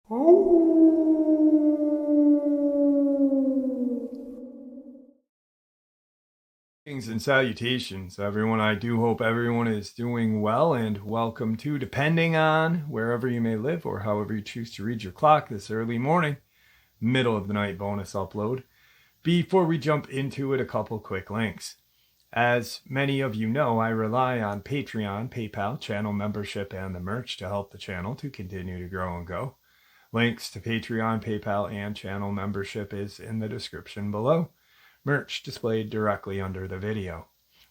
Greetings and salutations, everyone. I do hope everyone is doing well, and welcome to, depending on wherever you may live or however you choose to read your clock, this early morning, middle of the night bonus upload. Before we jump into it, a couple quick links. As many of you know, I rely on Patreon, PayPal, channel membership, and the merch to help the channel to continue to grow and go. Links to Patreon, PayPal, and channel membership is in the description below. Merch displayed directly under the video.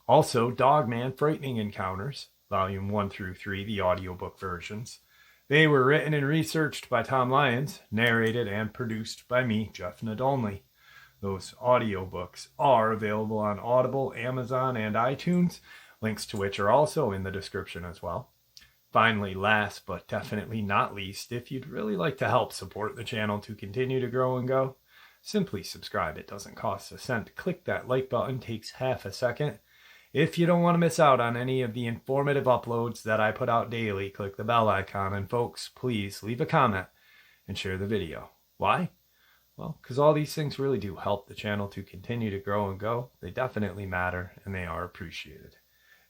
Also, Dogman Frightening Encounters, Volume 1 through 3, the audiobook versions. They were written and researched by Tom Lyons, narrated and produced by me, Jeff Nadolny. Those audiobooks are available on Audible, Amazon, and iTunes, links to which are also in the description as well. Finally, last but definitely not least, if you'd really like to help support the channel to continue to grow and go, simply subscribe. It doesn't cost a cent. Click that like button, takes half a second. If you don't want to miss out on any of the informative uploads that I put out daily, click the bell icon. And folks, please leave a comment and share the video. Why? Well, because all these things really do help the channel to continue to grow and go. They definitely matter, and they are appreciated.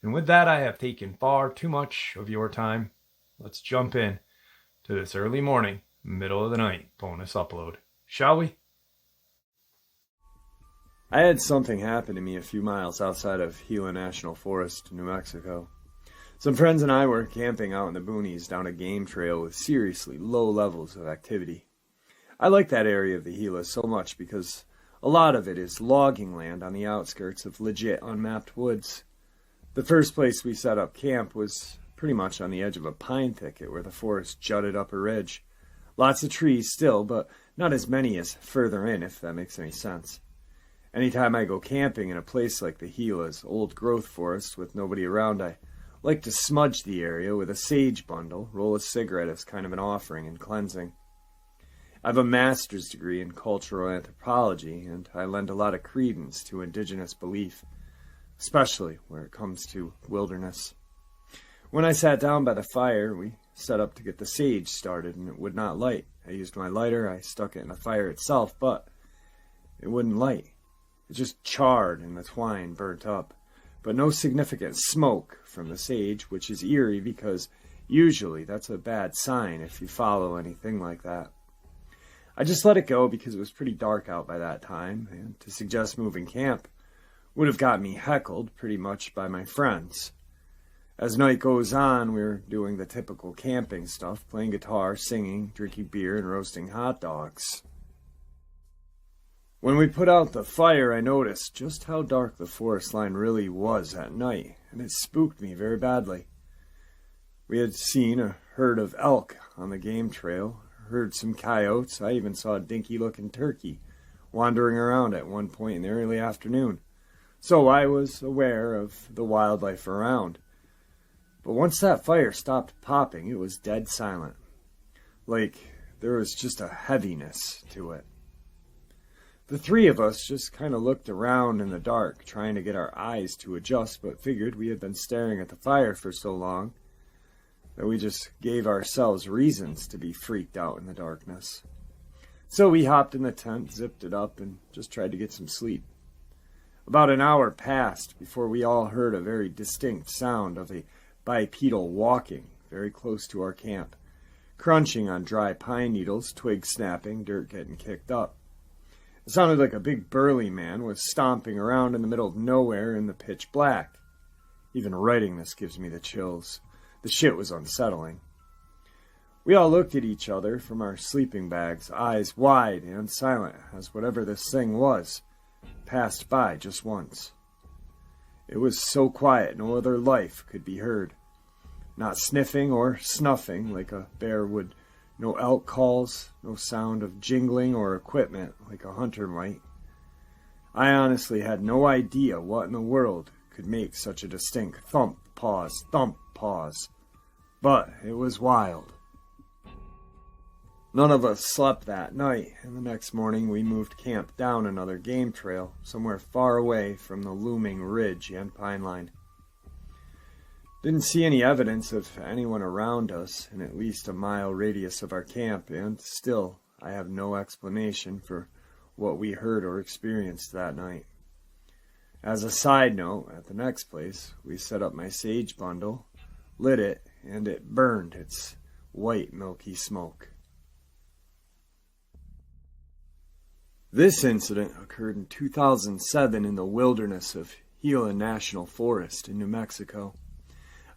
And with that, I have taken far too much of your time. Let's jump in to this early morning, middle of the night bonus upload. Shall we? I had something happen to me a few miles outside of Gila National Forest, New Mexico. Some friends and I were camping out in the boonies down a game trail with seriously low levels of activity. I like that area of the Gila so much because a lot of it is logging land on the outskirts of legit unmapped woods. The first place we set up camp was pretty much on the edge of a pine thicket where the forest jutted up a ridge. Lots of trees still, but not as many as further in, if that makes any sense. Anytime I go camping in a place like the Gila's old growth forest with nobody around, I like to smudge the area with a sage bundle, roll a cigarette as kind of an offering and cleansing. I have a master's degree in cultural anthropology, and I lend a lot of credence to indigenous belief, especially where it comes to wilderness. When I sat down by the fire, we set up to get the sage started, and it would not light. I used my lighter, I stuck it in the fire itself, but it wouldn't light. It just charred and the twine burnt up, but no significant smoke from the sage, which is eerie because usually that's a bad sign if you follow anything like that. I just let it go because it was pretty dark out by that time, and to suggest moving camp would have got me heckled pretty much by my friends. As night goes on, we're doing the typical camping stuff, playing guitar, singing, drinking beer, and roasting hot dogs. When we put out the fire, I noticed just how dark the forest line really was at night, and it spooked me very badly. We had seen a herd of elk on the game trail, heard some coyotes. I even saw a dinky-looking turkey wandering around at one point in the early afternoon, so I was aware of the wildlife around. But once that fire stopped popping, it was dead silent. Like there was just a heaviness to it. The three of us just kind of looked around in the dark, trying to get our eyes to adjust, but figured we had been staring at the fire for so long that we just gave ourselves reasons to be freaked out in the darkness. So we hopped in the tent, zipped it up, and just tried to get some sleep. About an hour passed before we all heard a very distinct sound of a bipedal walking very close to our camp, crunching on dry pine needles, twigs snapping, dirt getting kicked up. It sounded like a big burly man was stomping around in the middle of nowhere in the pitch black. Even writing this gives me the chills. The shit was unsettling. We all looked at each other from our sleeping bags, eyes wide and silent, as whatever this thing was passed by just once. It was so quiet no other life could be heard. Not sniffing or snuffing like a bear would. No elk calls, no sound of jingling or equipment like a hunter might. I honestly had no idea what in the world could make such a distinct thump, pause. But it was wild. None of us slept that night, and the next morning we moved camp down another game trail, somewhere far away from the looming ridge and pine line. Didn't see any evidence of anyone around us in at least a mile radius of our camp, and still I have no explanation for what we heard or experienced that night. As a side note, at the next place, we set up my sage bundle, lit it, and it burned its white milky smoke. This incident occurred in 2007 in the wilderness of Gila National Forest in New Mexico.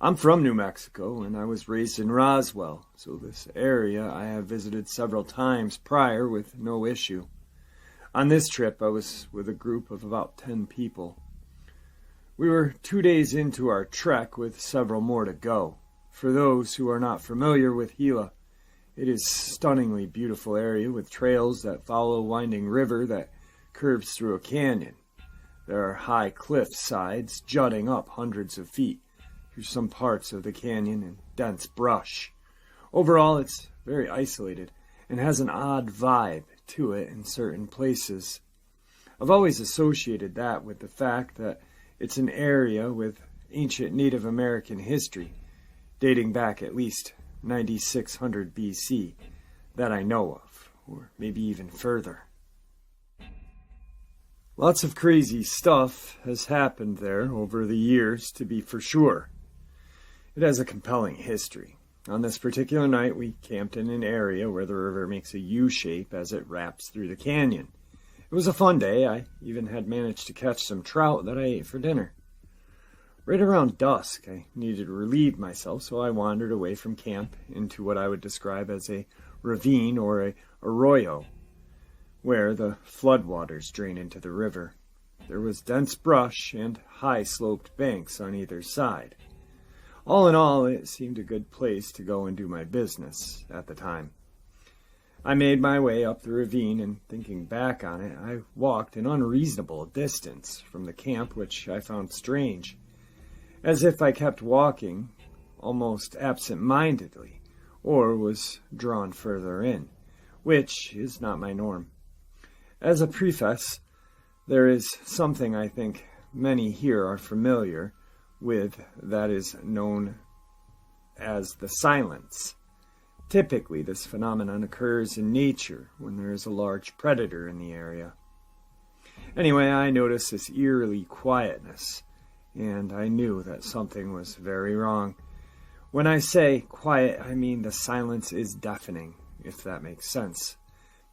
I'm from New Mexico, and I was raised in Roswell, so this area I have visited several times prior with no issue. On this trip, I was with a group of about 10 people. We were 2 days into our trek with several more to go. For those who are not familiar with Gila, it is a stunningly beautiful area with trails that follow a winding river that curves through a canyon. There are high cliff sides jutting up hundreds of feet through some parts of the canyon and dense brush. Overall, it's very isolated and has an odd vibe to it in certain places. I've always associated that with the fact that it's an area with ancient Native American history, dating back at least 9600 BC, that I know of, or maybe even further. Lots of crazy stuff has happened there over the years, to be for sure. It has a compelling history. On this particular night, we camped in an area where the river makes a U-shape as it wraps through the canyon. It was a fun day. I even had managed to catch some trout that I ate for dinner. Right around dusk, I needed to relieve myself, so I wandered away from camp into what I would describe as a ravine or a arroyo, where the floodwaters drain into the river. There was dense brush and high-sloped banks on either side. All in all, it seemed a good place to go and do my business at the time. I made my way up the ravine, and thinking back on it, I walked an unreasonable distance from the camp, which I found strange, as if I kept walking almost absent-mindedly, or was drawn further in, which is not my norm. As a preface, there is something I think many here are familiar with that is known as the silence. Typically, this phenomenon occurs in nature when there is a large predator in the area. Anyway, I noticed this eerie quietness, and I knew that something was very wrong. When I say quiet, I mean the silence is deafening, if that makes sense.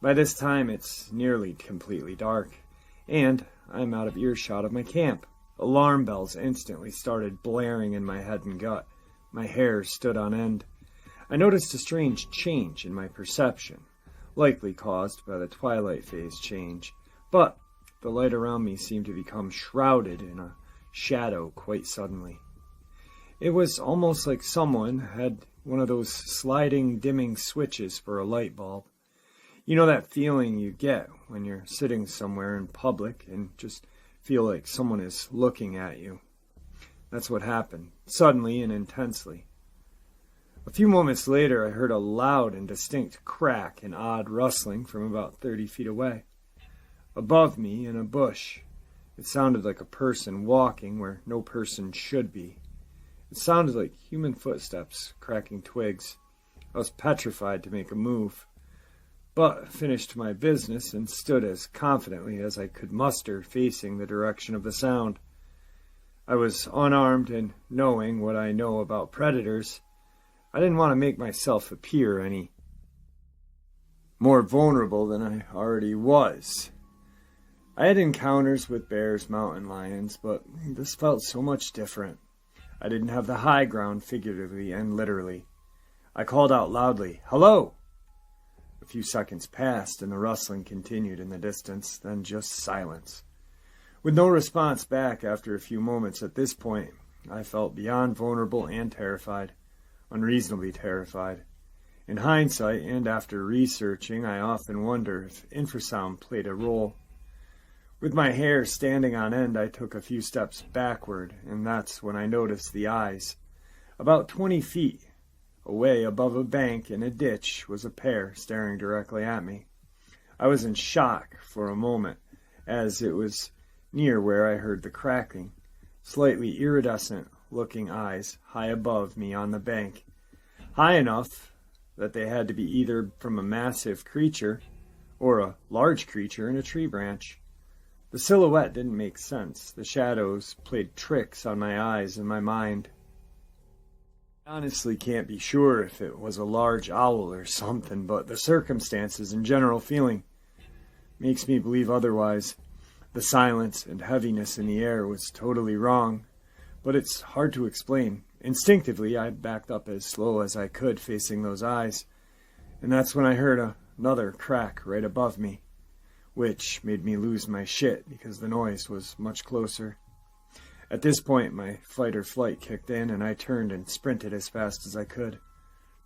By this time, it's nearly completely dark, and I'm out of earshot of my camp. Alarm bells instantly started blaring in my head and gut. My hair stood on end. I noticed a strange change in my perception, likely caused by the twilight phase change, but the light around me seemed to become shrouded in a shadow quite suddenly. It was almost like someone had one of those sliding dimming switches for a light bulb. You know that feeling you get when you're sitting somewhere in public and just feel like someone is looking at you. That's what happened, suddenly and intensely. A few moments later, I heard a loud and distinct crack and odd rustling from about 30 feet away. Above me, in a bush, it sounded like a person walking where no person should be. It sounded like human footsteps cracking twigs. I was petrified to make a move, but finished my business and stood as confidently as I could muster facing the direction of the sound. I was unarmed, and knowing what I know about predators, I didn't want to make myself appear any more vulnerable than I already was. I had encounters with bears, mountain lions, but this felt so much different. I didn't have the high ground figuratively and literally. I called out loudly, "Hello!" A few seconds passed, and the rustling continued in the distance, then just silence. With no response back after a few moments at this point, I felt beyond vulnerable and terrified, unreasonably terrified. In hindsight, and after researching, I often wonder if infrasound played a role. With my hair standing on end, I took a few steps backward, and that's when I noticed the eyes. About 20 feet away above a bank in a ditch was a pair staring directly at me. I was in shock for a moment, as it was near where I heard the cracking. Slightly iridescent looking eyes high above me on the bank, high enough that they had to be either from a massive creature or a large creature in a tree branch. The silhouette didn't make sense. The shadows played tricks on my eyes and my mind. I honestly can't be sure if it was a large owl or something, but the circumstances and general feeling makes me believe otherwise. The silence and heaviness in the air was totally wrong, but it's hard to explain. Instinctively, I backed up as slow as I could facing those eyes, and that's when I heard another crack right above me, which made me lose my shit because the noise was much closer. At this point, my fight or flight kicked in, and I turned and sprinted as fast as I could.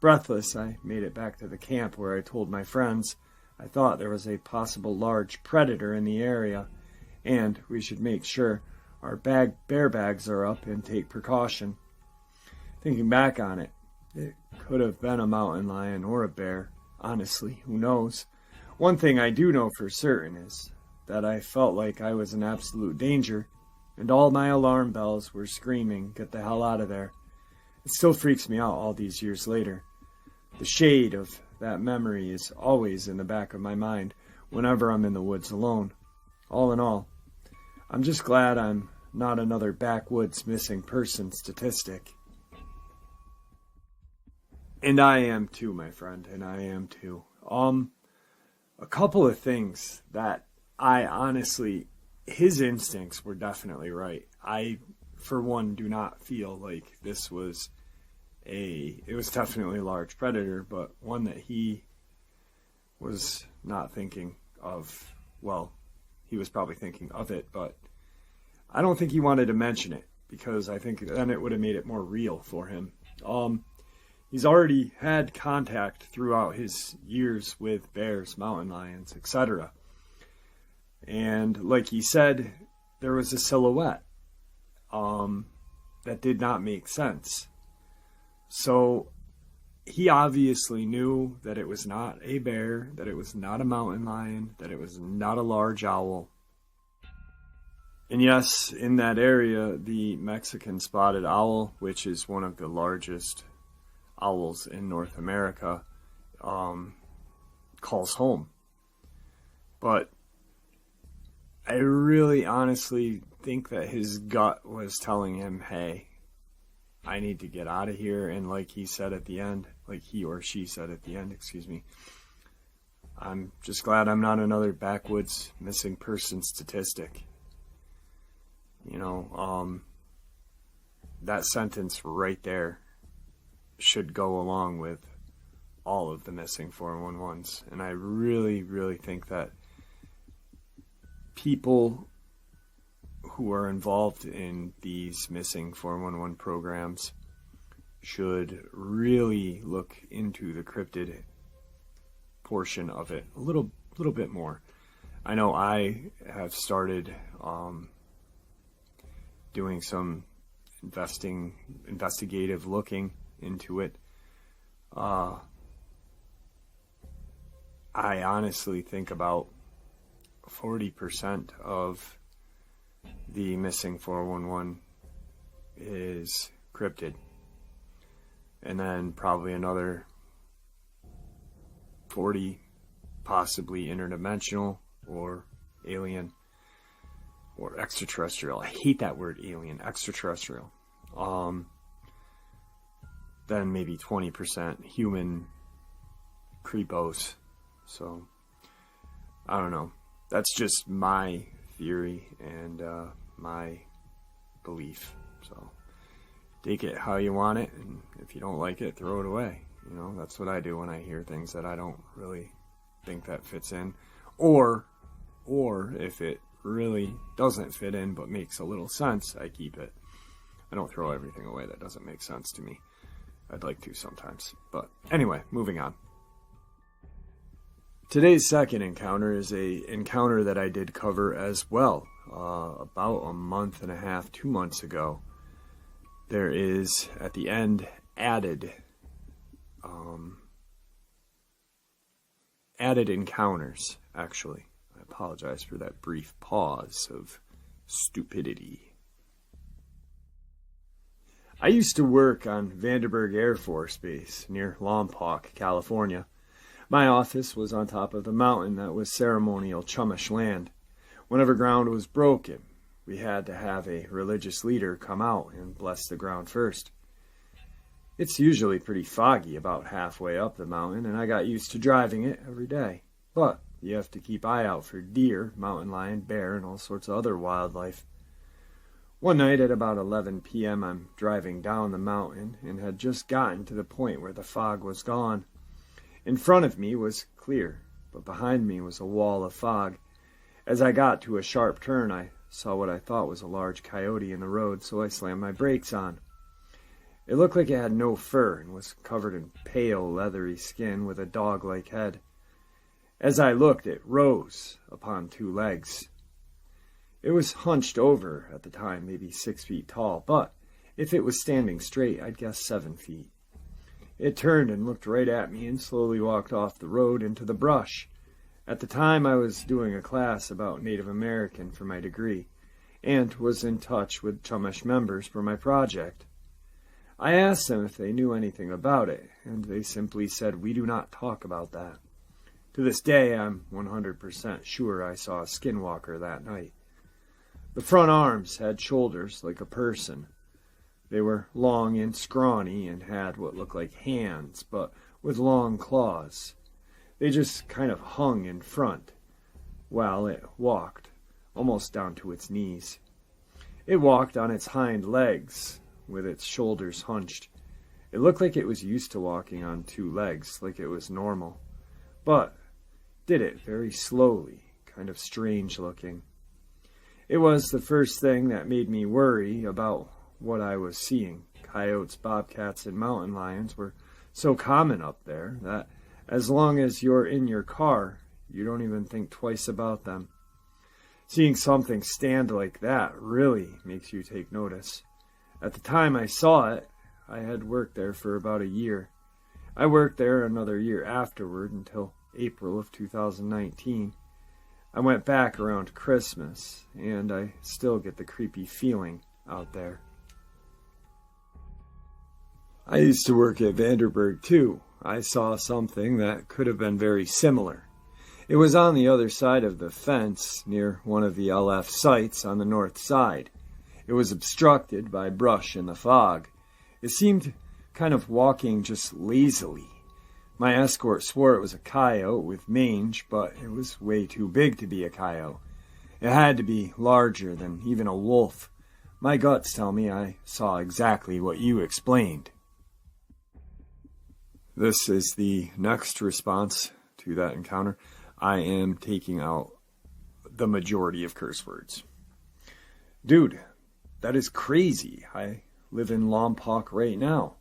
Breathless, I made it back to the camp where I told my friends I thought there was a possible large predator in the area, and we should make sure our bear bags are up and take precaution. Thinking back on it, it could have been a mountain lion or a bear. Honestly, who knows? One thing I do know for certain is that I felt like I was in absolute danger, and all my alarm bells were screaming, "Get the hell out of there." It still freaks me out all these years later. The shade of that memory is always in the back of my mind whenever I'm in the woods alone. All in all, I'm just glad I'm not another backwoods missing person statistic. And I am too, my friend, and I am too. A couple of things that I honestly, his instincts were definitely right. I, for one, do not feel like this was it was definitely a large predator, but one that he was not thinking of. Well, he was probably thinking of it, but I don't think he wanted to mention it because I think then it would have made it more real for him. He's already had contact throughout his years with bears, mountain lions, etc. And like he said, there was a silhouette that did not make sense. So he obviously knew that it was not a bear, that it was not a mountain lion, that it was not a large owl. And yes, in that area, the Mexican spotted owl, which is one of the largest owls in North America, calls home. But I really honestly think that his gut was telling him, hey, I need to get out of here. And like he said at the end, like he or she said at the end, excuse me, I'm just glad I'm not another backwoods missing person statistic. You know, that sentence right there should go along with all of the missing 411s. And I really, really think that people who are involved in these missing 411 programs should really look into the cryptid portion of it a little bit more. I know I have started doing some investigative looking into it. I honestly think about 40% of the missing 411 is cryptid, and then probably another 40 possibly interdimensional or alien or extraterrestrial. I hate that word, alien, extraterrestrial. Then maybe 20% human creepos. So I don't know. That's just my theory and my belief. So take it how you want it, and if you don't like it, throw it away. You know, that's what I do when I hear things that I don't really think that fits in, or if it really doesn't fit in but makes a little sense, I keep it. I don't throw everything away that doesn't make sense to me. I'd like to sometimes. But anyway, moving on. Today's second encounter is a encounter that I did cover as well about a month and a half, 2 months ago. There is, at the end, added encounters, actually. I apologize for that brief pause of stupidity. I used to work on Vandenberg Air Force Base near Lompoc, California. My office was on top of the mountain that was ceremonial Chumash land. Whenever ground was broken, we had to have a religious leader come out and bless the ground first. It's usually pretty foggy about halfway up the mountain, and I got used to driving it every day. But you have to keep eye out for deer, mountain lion, bear, and all sorts of other wildlife. One night at about 11 p.m., I'm driving down the mountain and had just gotten to the point where the fog was gone. In front of me was clear, but behind me was a wall of fog. As I got to a sharp turn, I saw what I thought was a large coyote in the road, so I slammed my brakes on. It looked like it had no fur and was covered in pale, leathery skin with a dog-like head. As I looked, it rose upon two legs. It was hunched over at the time, maybe 6 feet tall, but if it was standing straight, I'd guess 7 feet. It turned and looked right at me and slowly walked off the road into the brush. At the time, I was doing a class about Native American for my degree, and was in touch with Chumash members for my project. I asked them if they knew anything about it, and they simply said, "We do not talk about that." To this day, I'm 100% sure I saw a skinwalker that night. The front arms had shoulders like a person. They were long and scrawny and had what looked like hands, but with long claws. They just kind of hung in front, while it walked, almost down to its knees. It walked on its hind legs, with its shoulders hunched. It looked like it was used to walking on two legs, like it was normal, but did it very slowly, kind of strange looking. It was the first thing that made me worry about what I was seeing. Coyotes, bobcats, and mountain lions were so common up there that as long as you're in your car, you don't even think twice about them. Seeing something stand like that really makes you take notice. At the time I saw it, I had worked there for about a year. I worked there another year afterward until April of 2019. I went back around Christmas, and I still get the creepy feeling out there. I used to work at Vandenberg too. I saw something that could have been very similar. It was on the other side of the fence near one of the LF sites on the north side. It was obstructed by brush in the fog. It seemed kind of walking just lazily. My escort swore it was a coyote with mange, but it was way too big to be a coyote. It had to be larger than even a wolf. My guts tell me I saw exactly what you explained. This is the next response to that encounter. I am taking out the majority of curse words. Dude, that is crazy. I live in Lompoc right now.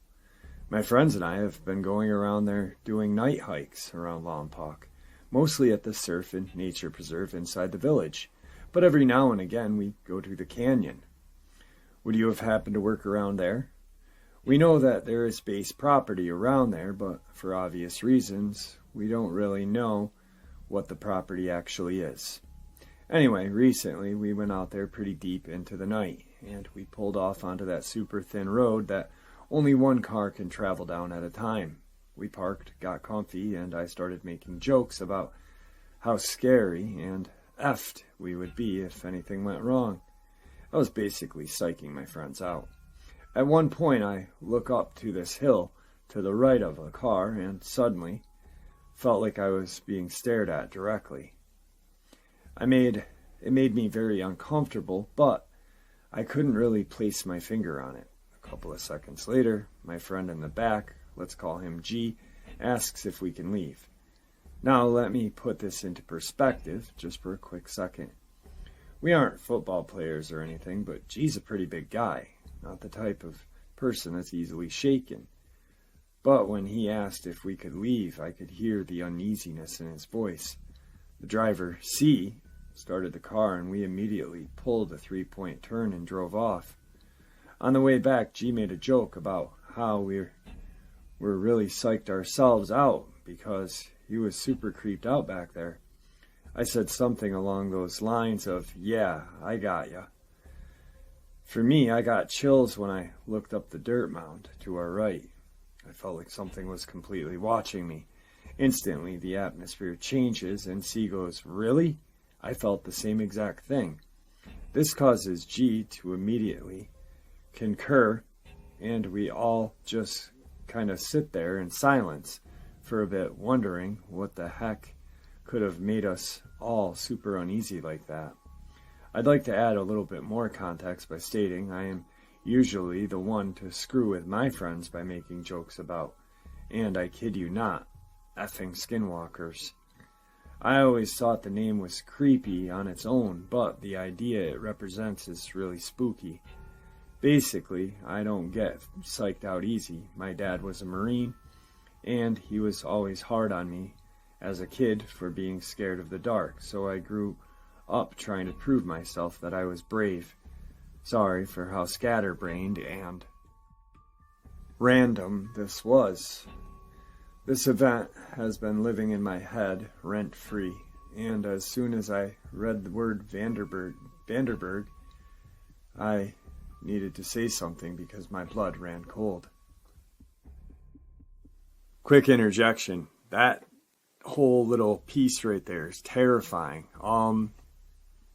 My friends and I have been going around there doing night hikes around Lompoc, mostly at the Surf and Nature Preserve inside the village, but every now and again we go to the canyon. Would you have happened to work around there? We know that there is base property around there, but for obvious reasons, we don't really know what the property actually is. Anyway, recently we went out there pretty deep into the night, and we pulled off onto that super thin road that only one car can travel down at a time. We parked, got comfy, and I started making jokes about how scary and effed we would be if anything went wrong. I was basically psyching my friends out. At one point, I look up to this hill to the right of a car and suddenly felt like I was being stared at directly. It made me very uncomfortable, but I couldn't really place my finger on it. A couple of seconds later, my friend in the back, let's call him G, asks if we can leave. Now let me put this into perspective just for a quick second. We aren't football players or anything, but G's a pretty big guy, not the type of person that's easily shaken. But when he asked if we could leave, I could hear the uneasiness in his voice. The driver, C, started the car and we immediately pulled a 3-point turn and drove off. On the way back, G made a joke about how we're really psyched ourselves out because he was super creeped out back there. I said something along those lines of, "Yeah, I got ya." For me, I got chills when I looked up the dirt mound to our right. I felt like something was completely watching me. Instantly, the atmosphere changes and C goes, "Really?" I felt the same exact thing. This causes G to immediately concur, and we all just kind of sit there in silence for a bit, wondering what the heck could have made us all super uneasy like that. I'd like to add a little bit more context by stating I am usually the one to screw with my friends by making jokes about, and I kid you not, effing skinwalkers. I always thought the name was creepy on its own, but the idea it represents is really spooky. Basically, I don't get psyched out easy. My dad was a Marine, and he was always hard on me as a kid for being scared of the dark, so I grew up trying to prove myself that I was brave. Sorry for how scatterbrained and random this was. This event has been living in my head rent-free, and as soon as I read the word Vanderberg, I needed to say something because my blood ran cold. Quick interjection. That whole little piece right there is terrifying.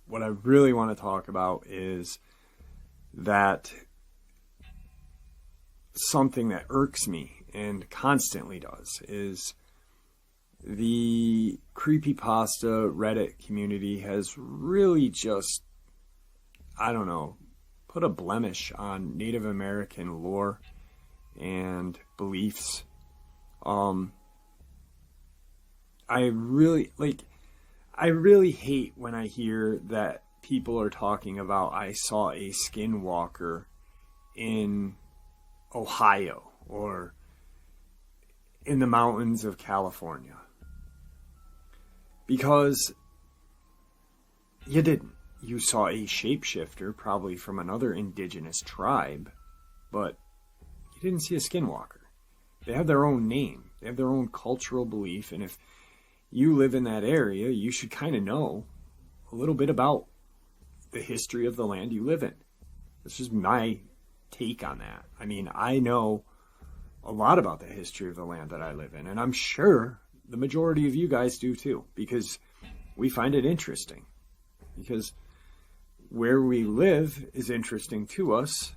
What I really want to talk about is that something that irks me and constantly does is the creepypasta Reddit community has really just, I don't know, put a blemish on Native American lore and beliefs. I really hate when I hear that people are talking about I saw a skinwalker in Ohio or in the mountains of California. Because you didn't. You saw a shapeshifter, probably from another indigenous tribe, but you didn't see a skinwalker. They have their own name. They have their own cultural belief, and if you live in that area, you should kind of know a little bit about the history of the land you live in. This is my take on that. I mean, I know a lot about the history of the land that I live in, and I'm sure the majority of you guys do too, because we find it interesting. Because where we live is interesting to us.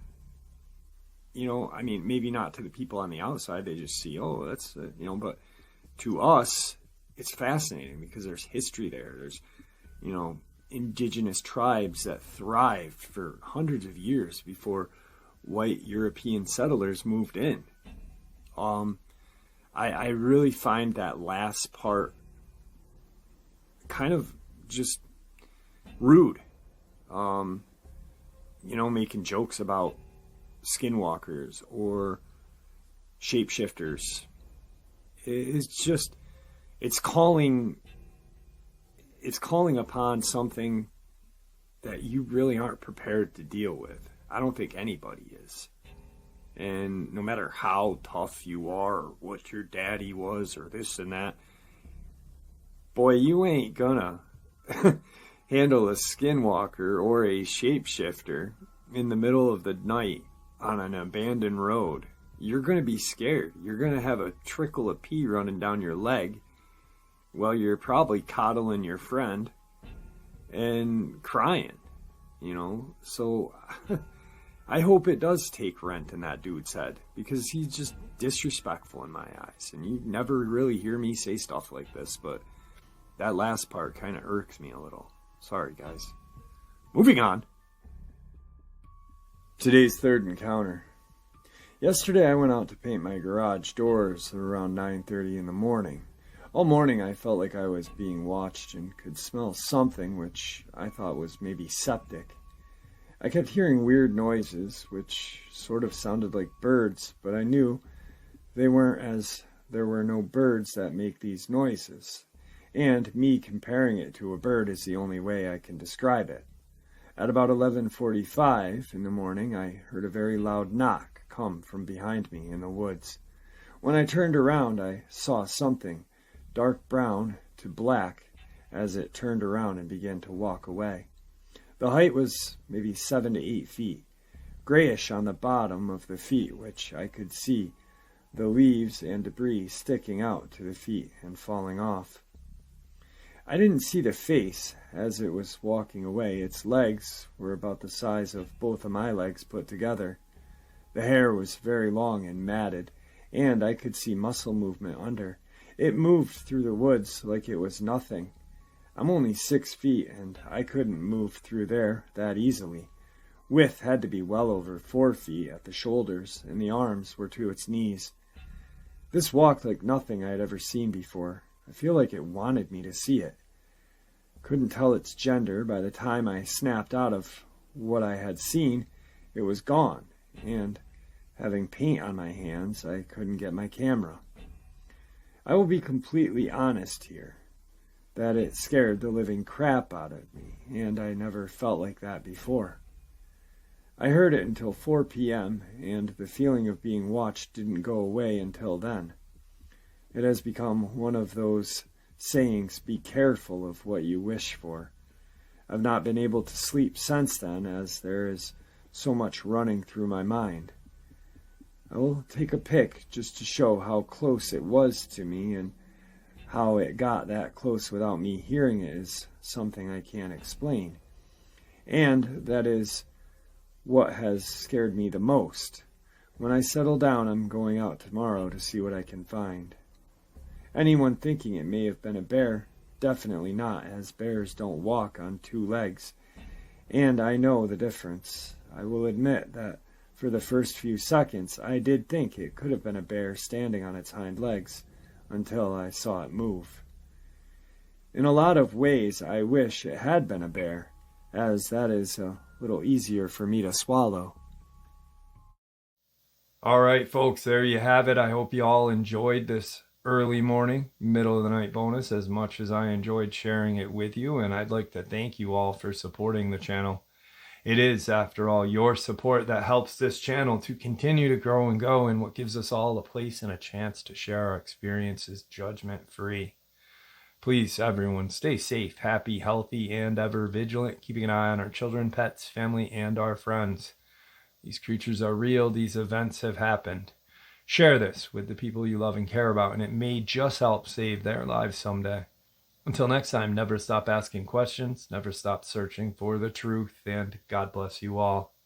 You know, I mean, maybe not to the people on the outside. They just see, oh, that's, but to us, it's fascinating because there's history there. There's, indigenous tribes that thrived for hundreds of years before white European settlers moved in. I really find that last part kind of just rude. Making jokes about skinwalkers or shapeshifters. It's calling upon something that you really aren't prepared to deal with. I don't think anybody is. And no matter how tough you are or what your daddy was or this and that, boy, you ain't gonna handle a skinwalker or a shapeshifter in the middle of the night on an abandoned road. You're gonna be scared. You're gonna have a trickle of pee running down your leg while you're probably coddling your friend and crying, So I hope it does take rent in that dude's head, because he's just disrespectful in my eyes. And you never really hear me say stuff like this, but that last part kind of irks me a little. Sorry, guys. Moving on. Today's third encounter. Yesterday I went out to paint my garage doors around 9:30 in the morning. All morning I felt like I was being watched and could smell something which I thought was maybe septic. I kept hearing weird noises, which sort of sounded like birds, but I knew they weren't, as there were no birds that make these noises. And me comparing it to a bird is the only way I can describe it. At about 11:45 in the morning, I heard a very loud knock come from behind me in the woods. When I turned around, I saw something, dark brown to black, as it turned around and began to walk away. The height was maybe 7 to 8 feet. grayish on the bottom of the feet, which I could see the leaves and debris sticking out to the feet and falling off. I didn't see the face as it was walking away. Its legs were about the size of both of my legs put together. The hair was very long and matted, and I could see muscle movement under. It moved through the woods like it was nothing. I'm only 6 feet, and I couldn't move through there that easily. Width had to be well over 4 feet at the shoulders, and the arms were to its knees. This walked like nothing I had ever seen before. I feel like it wanted me to see it. Couldn't tell its gender. By the time I snapped out of what I had seen, it was gone, and having paint on my hands, I couldn't get my camera. I will be completely honest here, that it scared the living crap out of me, and I never felt like that before. I heard it until 4 p.m., and the feeling of being watched didn't go away until then. It has become one of those sayings, be careful of what you wish for. I've not been able to sleep since then, as there is so much running through my mind. I will take a pic just to show how close it was to me, and how it got that close without me hearing it is something I can't explain. And that is what has scared me the most. When I settle down, I'm going out tomorrow to see what I can find. Anyone thinking it may have been a bear, definitely not, as bears don't walk on 2 legs. And I know the difference. I will admit that for the first few seconds, I did think it could have been a bear standing on its hind legs, until I saw it move. In a lot of ways, I wish it had been a bear, as that is a little easier for me to swallow. All right, folks, there you have it. I hope you all enjoyed this early morning, middle of the night bonus as much as I enjoyed sharing it with you, and I'd like to thank you all for supporting the channel. It is, after all, your support that helps this channel to continue to grow and go, and what gives us all a place and a chance to share our experiences judgment-free. Please, everyone, stay safe, happy, healthy, and ever vigilant, keeping an eye on our children, pets, family, and our friends. These creatures are real. These events have happened. Share this with the people you love and care about, and it may just help save their lives someday. Until next time, never stop asking questions, never stop searching for the truth, and God bless you all.